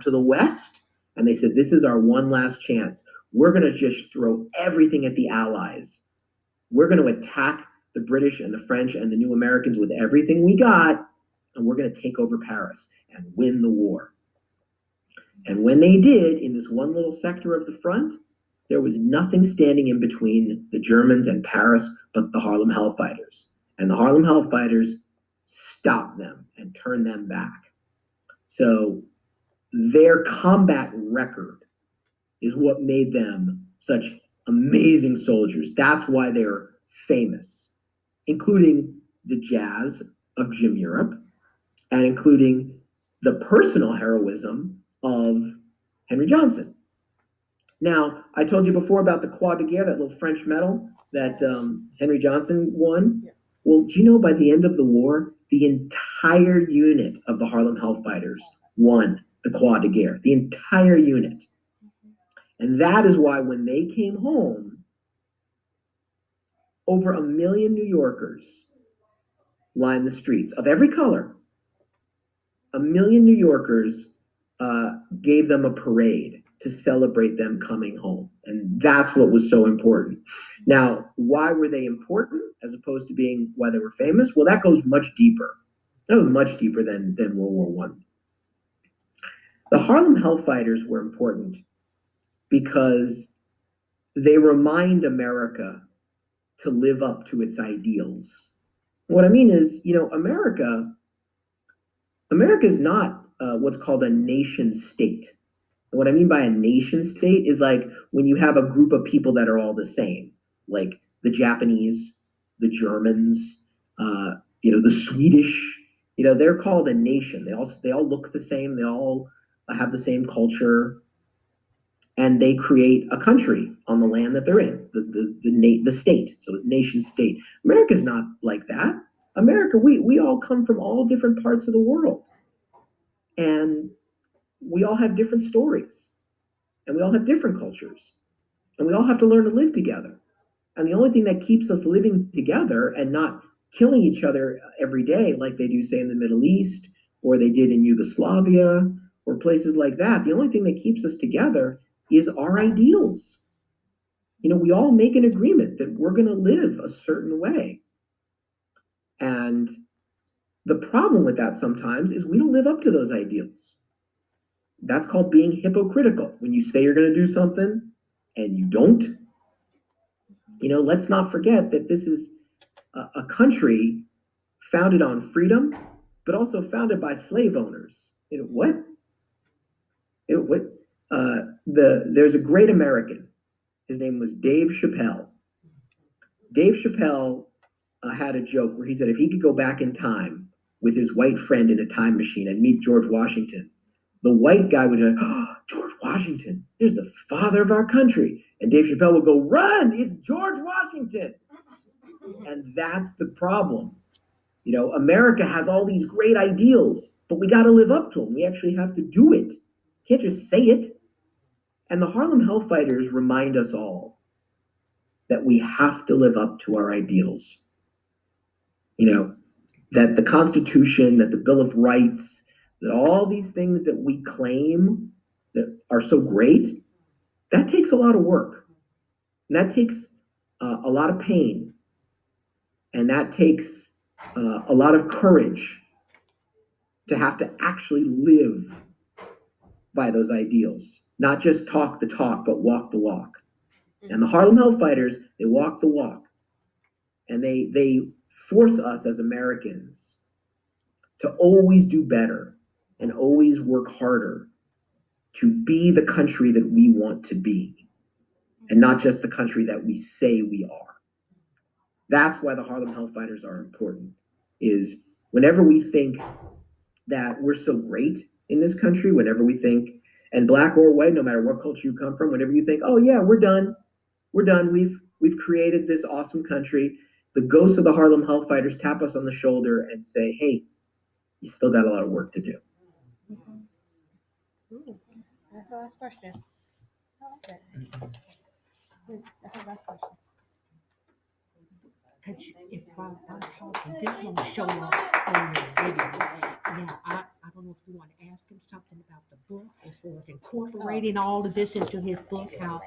to the west, and they said, this is our one last chance. We're going to just throw everything at the Allies. We're going to attack the British and the French and the New Americans with everything we got, and we're going to take over Paris and win the war. And when they did, in this one little sector of the front, there was nothing standing in between the Germans and Paris but the Harlem Hellfighters. And the Harlem Hellfighters stopped them and turned them back. So their combat record is what made them such amazing soldiers. That's why they're famous, including the jazz of Jim Europe and including the personal heroism of Henry Johnson. Now, I told you before about the Croix de Guerre, that little French medal that Henry Johnson won. Yeah. Well, do you know by the end of the war, the entire unit of the Harlem Hellfighters won the Croix de Guerre, the entire unit. And that is why when they came home, over 1 million New Yorkers lined the streets of every color. 1 million New Yorkers gave them a parade to celebrate them coming home. And that's what was so important. Now, why were they important as opposed to being why they were famous? Well, that goes much deeper. That was much deeper than World War I. The Harlem Hellfighters were important because they remind America to live up to its ideals. What I mean is, America is not what's called a nation state. And what I mean by a nation state is like when you have a group of people that are all the same, like the Japanese, the Germans, the Swedish, they're called a nation. They all look the same. They all have the same culture, and they create a country on the land that they're in, the state. So nation state. America's not like that. America, we all come from all different parts of the world, and we all have different stories, and we all have different cultures, and we all have to learn to live together. And the only thing that keeps us living together and not killing each other every day like they do, say, in the Middle East, or they did in Yugoslavia, or places like that, the only thing that keeps us together is our ideals. We all make an agreement that we're going to live a certain way. And the problem with that sometimes is we don't live up to those ideals. That's called being hypocritical. When you say you're going to do something and you don't. Let's not forget that this is a country founded on freedom, but also founded by slave owners. There's a great American. His name was Dave Chappelle. Dave Chappelle had a joke where he said if he could go back in time with his white friend in a time machine and meet George Washington, the white guy would go, oh, George Washington, there's the father of our country. And Dave Chappelle would go, run, it's George Washington. And that's the problem. America has all these great ideals, but we got to live up to them. We actually have to do it. Can't just say it. And the Harlem Hellfighters remind us all that we have to live up to our ideals. That the Constitution, that the Bill of Rights, that all these things that we claim that are so great, that takes a lot of work. And that takes a lot of pain. And that takes a lot of courage to have to actually live by those ideals. Not just talk the talk, but walk the walk. And the Harlem Hellfighters, they walk the walk. And they force us as Americans to always do better and always work harder to be the country that we want to be, and not just the country that we say we are. That's why the Harlem Hellfighters are important, is whenever we think that we're so great in this country, whenever we think, and black or white, no matter what culture you come from, whenever you think, oh yeah, we're done, we've created this awesome country, the ghosts of the Harlem Hellfighters tap us on the shoulder and say, hey, you still got a lot of work to do. Ooh, that's the last question. I like that. That's the last question. If I'm talking, this won't show up on the video. Now, I don't know if you want to ask him something about the book as far as incorporating all of this into his book, how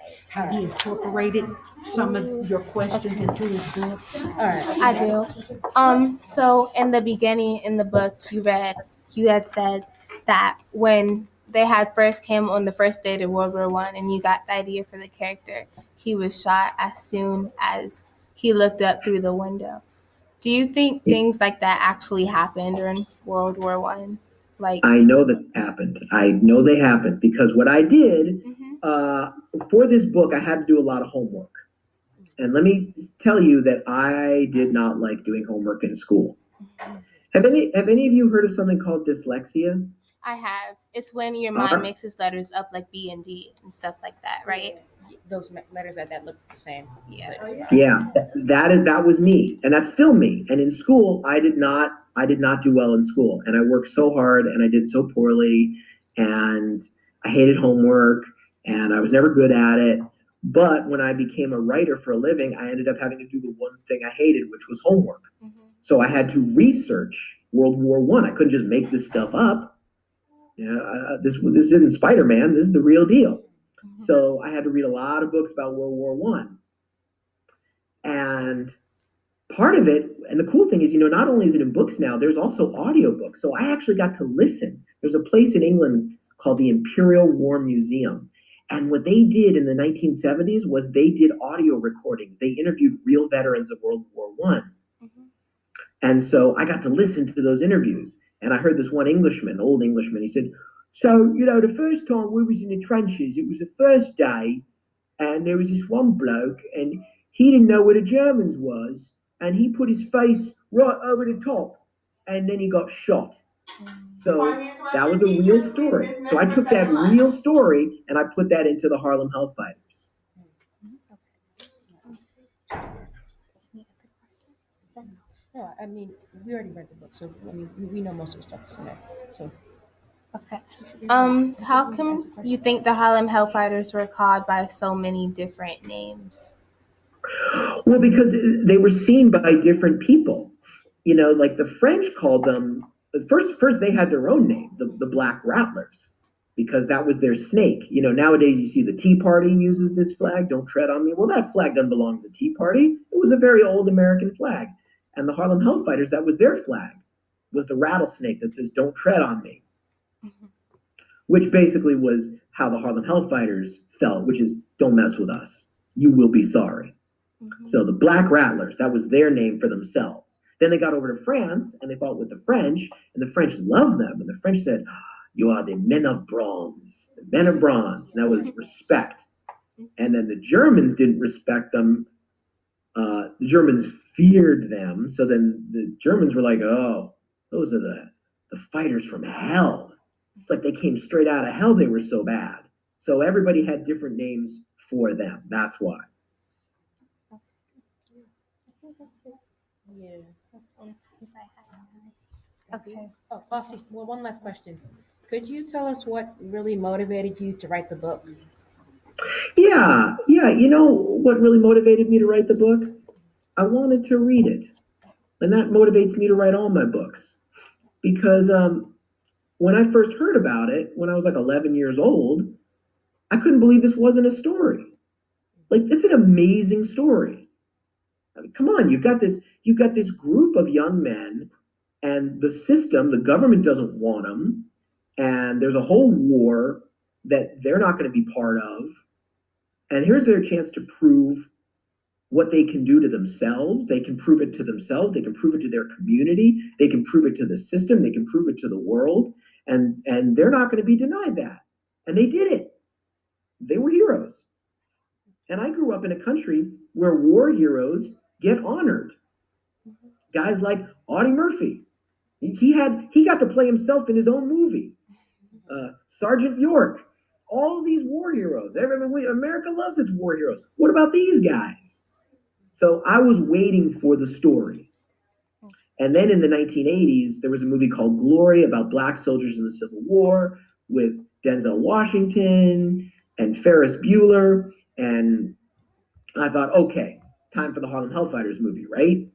he incorporated some of your questions into his book. All right. I do. So in the beginning in the book you had said that when they had first came on the first day to World War One and you got the idea for the character, he was shot as soon as he looked up through the window. Do you think things like that actually happened during World War One? Like I know that happened. I know they happened because what I did for this book, I had to do a lot of homework. And let me tell you that I did not like doing homework in school. Have any of you heard of something called dyslexia? I have. It's when your Alright. mind mixes letters up like B and D and stuff like that, right? Those letters that look the same. Yeah. Yeah, that was me, and that's still me. And in school, I did not do well in school, and I worked so hard, and I did so poorly, and I hated homework, and I was never good at it. But when I became a writer for a living, I ended up having to do the one thing I hated, which was homework. Mm-hmm. So I had to research World War One. I couldn't just make this stuff up. This isn't Spider-Man. This is the real deal. Mm-hmm. So I had to read a lot of books about World War One. And part of it, and the cool thing is, not only is it in books now, there's also audiobooks. So I actually got to listen. There's a place in England called the Imperial War Museum. And what they did in the 1970s was they did audio recordings. They interviewed real veterans of World War One. Mm-hmm. And so I got to listen to those interviews. And I heard this one Englishman, old Englishman, he said, so, the first time we was in the trenches, it was the first day, and there was this one bloke, and he didn't know where the Germans was, and he put his face right over the top, and then he got shot. So that was a real story. So I took that real story, and I put that into the Harlem Hellfighters. No, I mean, we already read the book, so I mean, we know most of the stuff in there. So Okay. How come you think the Harlem Hellfighters were called by so many different names? Well, because they were seen by different people. Like the French called them, first they had their own name, the Black Rattlers, because that was their snake. Nowadays you see the Tea Party uses this flag, don't tread on me. Well, that flag doesn't belong to the Tea Party. It was a very old American flag. And the Harlem Hellfighters, that was their flag, was the rattlesnake that says, don't tread on me. Mm-hmm. Which basically was how the Harlem Hellfighters felt, which is, don't mess with us. You will be sorry. Mm-hmm. So the Black Rattlers, that was their name for themselves. Then they got over to France and they fought with the French, and the French loved them. And the French said, you are the men of bronze, the men of bronze. And that was respect. And then the Germans didn't respect them. The Germans feared them. So then the Germans were like, oh, those are the fighters from hell. It's like they came straight out of hell. They were so bad. So everybody had different names for them. That's why. yeah. Okay. Oh, Flossie, well, one last question. Could you tell us what really motivated you to write the book? Yeah. What really motivated me to write the book? I wanted to read it. And that motivates me to write all my books. Because when I first heard about it, when I was like 11 years old, I couldn't believe this wasn't a story. Like, it's an amazing story. I mean, come on, you've got this group of young men, and the system, the government doesn't want them, and there's a whole war that they're not going to be part of. And here's their chance to prove what they can do to themselves. They can prove it to themselves. They can prove it to their community. They can prove it to the system. They can prove it to the world. And they're not going to be denied that. And they did it. They were heroes. And I grew up in a country where war heroes get honored. Guys like Audie Murphy. He got to play himself in his own movie. Sergeant York. All these war heroes. America loves its war heroes. What about these guys? So I was waiting for the story. And then in the 1980s, there was a movie called Glory about black soldiers in the Civil War with Denzel Washington and Ferris Bueller. And I thought, okay, time for the Harlem Hellfighters movie, right?